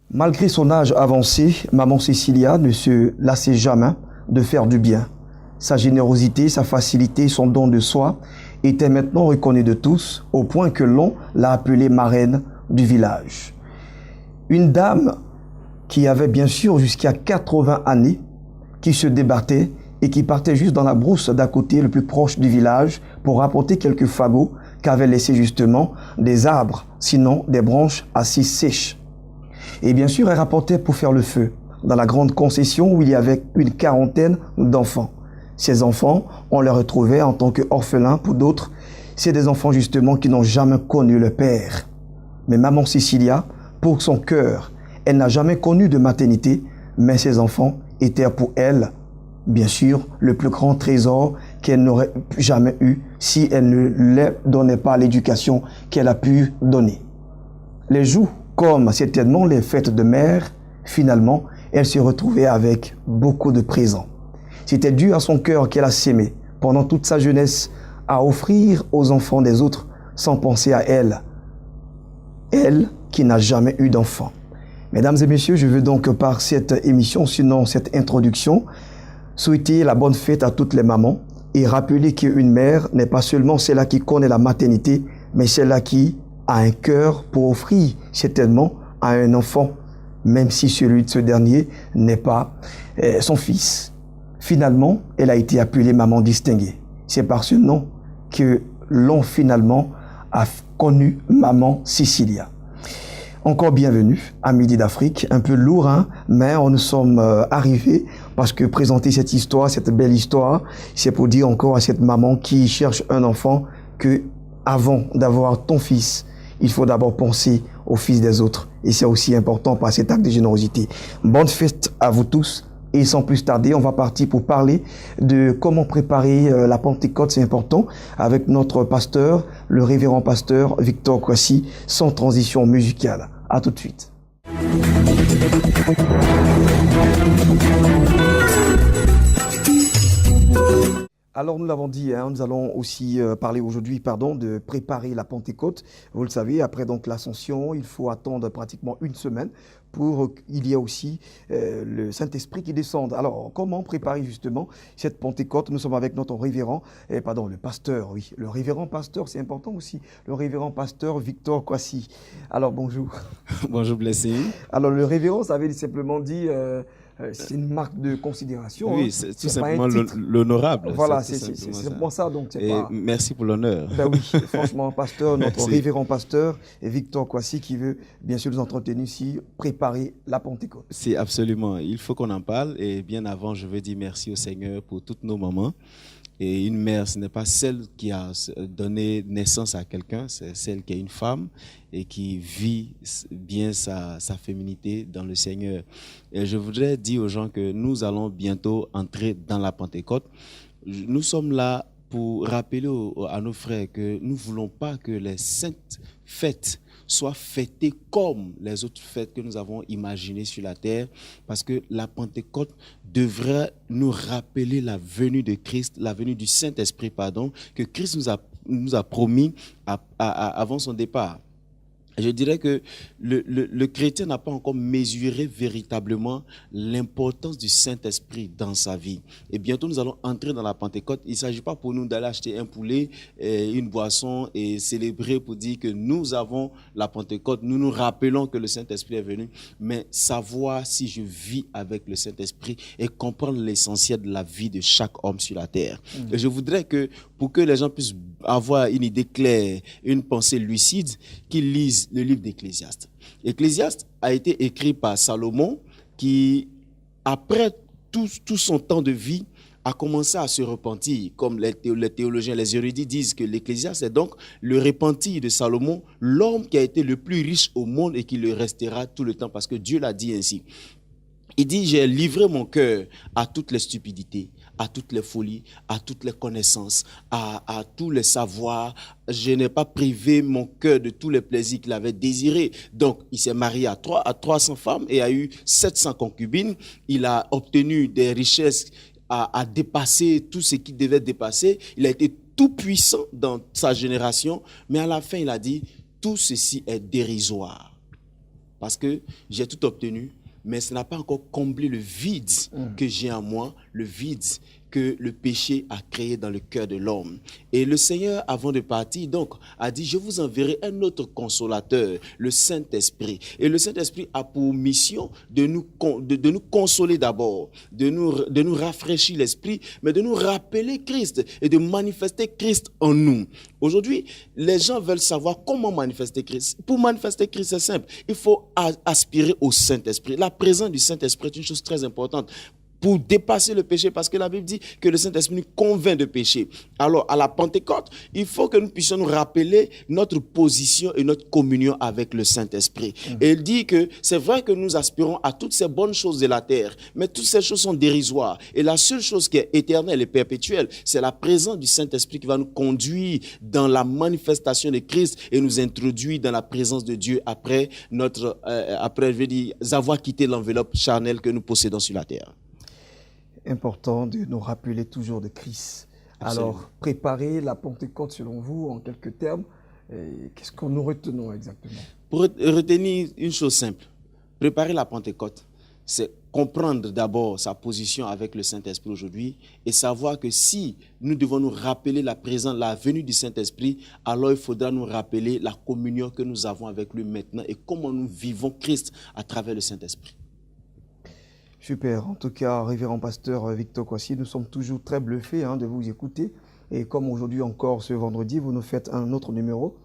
Malgré son âge avancé, maman Cécilia ne se lassait jamais de faire du bien. Sa générosité, sa facilité, son don de soi étaient maintenant reconnus de tous, au point que l'on l'a appelée marraine du village. Une dame qui avait bien sûr jusqu'à 80 années, qui se débattait et qui partait juste dans la brousse d'à côté, le plus proche du village, pour rapporter quelques fagots qu'avaient laissés justement des arbres, sinon des branches assez sèches. Et bien sûr, elle rapportait pour faire le feu dans la grande concession où il y avait une quarantaine d'enfants. Ces enfants, on les retrouvait en tant qu'orphelins. Pour d'autres, c'est des enfants justement qui n'ont jamais connu le père. Mais maman Cécilia, pour son cœur, elle n'a jamais connu de maternité, mais ses enfants étaient pour elle, bien sûr, le plus grand trésor qu'elle n'aurait jamais eu si elle ne leur donnait pas l'éducation qu'elle a pu donner. Les jours comme certainement les fêtes de mère, finalement, elle se retrouvait avec beaucoup de présents. C'était dû à son cœur qu'elle a sémé pendant toute sa jeunesse à offrir aux enfants des autres sans penser à elle. Elle qui n'a jamais eu d'enfant. Mesdames et messieurs, je veux donc par cette émission, sinon cette introduction, souhaiter la bonne fête à toutes les mamans et rappeler qu'une mère n'est pas seulement celle-là qui connaît la maternité, mais celle-là qui a un cœur pour offrir certainement à un enfant, même si celui de ce dernier n'est pas son fils. Finalement, elle a été appelée maman distinguée. C'est par ce nom que l'on finalement a connu maman Cécilia. Encore bienvenue à Midi d'Afrique, un peu lourd, hein, mais nous sommes arrivés parce que présenter cette histoire, cette belle histoire, c'est pour dire encore à cette maman qui cherche un enfant que avant d'avoir ton fils, il faut d'abord penser au fils des autres. Et c'est aussi important par cet acte de générosité. Bonne fête à vous tous. Et sans plus tarder, on va partir pour parler de comment préparer la Pentecôte, c'est important, avec notre pasteur, le révérend pasteur Victor Kwasi, sans transition musicale. À tout de suite. Alors, nous l'avons dit, nous allons aussi parler aujourd'hui, de préparer la Pentecôte. Vous le savez, après donc l'Ascension, il faut attendre pratiquement une semaine pour qu'il y ait aussi le Saint-Esprit qui descende. Alors, comment préparer justement cette Pentecôte? Nous sommes avec notre révérend, le pasteur, oui. Le révérend pasteur, c'est important aussi. Le révérend pasteur Victor Kwasi. Alors, bonjour. Bonjour, Blessing. Alors, le révérend, ça veut simplement dire... c'est une marque de considération. Oui, c'est tout simplement l'honorable. Voilà, c'est simplement ça. Donc, et pas... merci pour l'honneur. Ben oui, franchement, pasteur, notre révérend pasteur, Victor Kwasi, qui veut bien sûr nous entretenir ici, préparer la Pentecôte. C'est absolument, il faut qu'on en parle. Et bien avant, je veux dire merci au Seigneur pour toutes nos mamans. Et une mère, ce n'est pas celle qui a donné naissance à quelqu'un, c'est celle qui est une femme et qui vit bien sa féminité dans le Seigneur. Et je voudrais dire aux gens que nous allons bientôt entrer dans la Pentecôte. Nous sommes là pour rappeler à nos frères que nous ne voulons pas que les saintes fêtes soient fêtées comme les autres fêtes que nous avons imaginées sur la terre, parce que la Pentecôte devrait nous rappeler la venue de Christ, la venue du Saint-Esprit, que Christ nous a promis avant son départ. Je dirais que le chrétien n'a pas encore mesuré véritablement l'importance du Saint-Esprit dans sa vie. Et bientôt, nous allons entrer dans la Pentecôte. Il ne s'agit pas pour nous d'aller acheter un poulet, une boisson et célébrer pour dire que nous avons la Pentecôte. Nous nous rappelons que le Saint-Esprit est venu, mais savoir si je vis avec le Saint-Esprit et comprendre l'essentiel de la vie de chaque homme sur la terre. Et je voudrais que, pour que les gens puissent avoir une idée claire, une pensée lucide, qu'ils lisent le livre d'Ecclésiaste. Ecclésiaste a été écrit par Salomon qui, après tout son temps de vie, a commencé à se repentir. Comme les théologiens, les érudits disent que l'Ecclésiaste est donc le repentir de Salomon, l'homme qui a été le plus riche au monde et qui le restera tout le temps parce que Dieu l'a dit ainsi. Il dit, j'ai livré mon cœur à toutes les stupidités, à toutes les folies, à toutes les connaissances, à tous les savoirs. Je n'ai pas privé mon cœur de tous les plaisirs qu'il avait désirés. Donc, il s'est marié à 300 femmes et a eu 700 concubines. Il a obtenu des richesses a dépassé tout ce qu'il devait dépasser. Il a été tout puissant dans sa génération, mais à la fin, il a dit, tout ceci est dérisoire. Parce que j'ai tout obtenu, mais ça n'a pas encore comblé le vide que j'ai en moi, le vide que le péché a créé dans le cœur de l'homme. Et le Seigneur, avant de partir, donc, a dit, je vous enverrai un autre consolateur, le Saint-Esprit. Et le Saint-Esprit a pour mission de nous consoler d'abord, de nous rafraîchir l'esprit, mais de nous rappeler Christ et de manifester Christ en nous. Aujourd'hui, les gens veulent savoir comment manifester Christ. Pour manifester Christ, c'est simple. Il faut aspirer au Saint-Esprit. La présence du Saint-Esprit est une chose très importante pour dépasser le péché, parce que la Bible dit que le Saint-Esprit nous convainc de péché. Alors, à la Pentecôte, il faut que nous puissions nous rappeler notre position et notre communion avec le Saint-Esprit. Et il dit que c'est vrai que nous aspirons à toutes ces bonnes choses de la terre, mais toutes ces choses sont dérisoires. Et la seule chose qui est éternelle et perpétuelle, c'est la présence du Saint-Esprit qui va nous conduire dans la manifestation de Christ et nous introduire dans la présence de Dieu après avoir quitté l'enveloppe charnelle que nous possédons sur la terre. Important de nous rappeler toujours de Christ. Absolument. Alors, préparer la Pentecôte selon vous, en quelques termes, qu'est-ce que nous retenons exactement? Pour retenir une chose simple, préparer la Pentecôte, c'est comprendre d'abord sa position avec le Saint-Esprit aujourd'hui et savoir que si nous devons nous rappeler la présence, la venue du Saint-Esprit, alors il faudra nous rappeler la communion que nous avons avec lui maintenant et comment nous vivons Christ à travers le Saint-Esprit. Super. En tout cas, révérend pasteur Victor Kwasi, nous sommes toujours très bluffés de vous écouter. Et comme aujourd'hui encore, ce vendredi, vous nous faites un autre numéro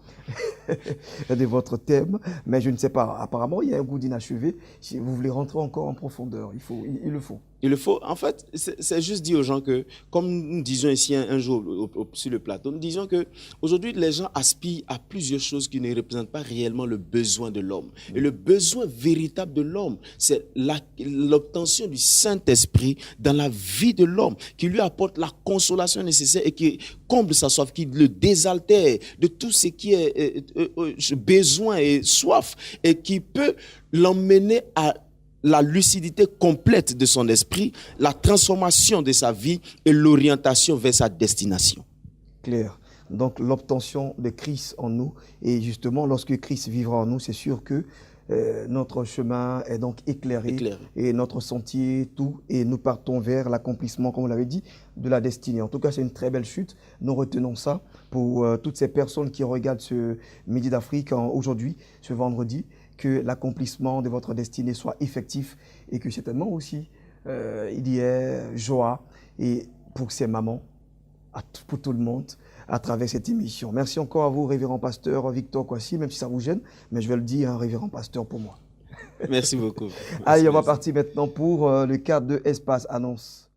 de votre thème. Mais je ne sais pas, apparemment, il y a un goût d'inachevé. Si vous voulez rentrer encore en profondeur, il le faut. Il le faut. En fait, c'est juste dire aux gens que, comme nous disions ici un jour sur le plateau, nous disions que aujourd'hui les gens aspirent à plusieurs choses qui ne représentent pas réellement le besoin de l'homme. Et le besoin véritable de l'homme, c'est l'obtention du Saint-Esprit dans la vie de l'homme, qui lui apporte la consolation nécessaire et qui comble sa soif, qui le désaltère de tout ce qui est besoin et soif, et qui peut l'emmener à la lucidité complète de son esprit, la transformation de sa vie et l'orientation vers sa destination. Clair. Donc l'obtention de Christ en nous, et justement lorsque Christ vivra en nous, c'est sûr que notre chemin est donc éclairé et notre sentier, tout, et nous partons vers l'accomplissement, comme vous l'avez dit, de la destinée. En tout cas, c'est une très belle chute. Nous retenons ça pour toutes ces personnes qui regardent ce Midi d'Afrique aujourd'hui, ce vendredi, que l'accomplissement de votre destinée soit effectif et que certainement aussi il y ait joie et pour ces mamans, pour tout le monde, à travers cette émission. Merci encore à vous, révérend pasteur Victor Kwasi, même si ça vous gêne, mais je vais le dire, révérend pasteur pour moi. Merci beaucoup. Allez, on va partir maintenant pour le cadre de Espace Annonce.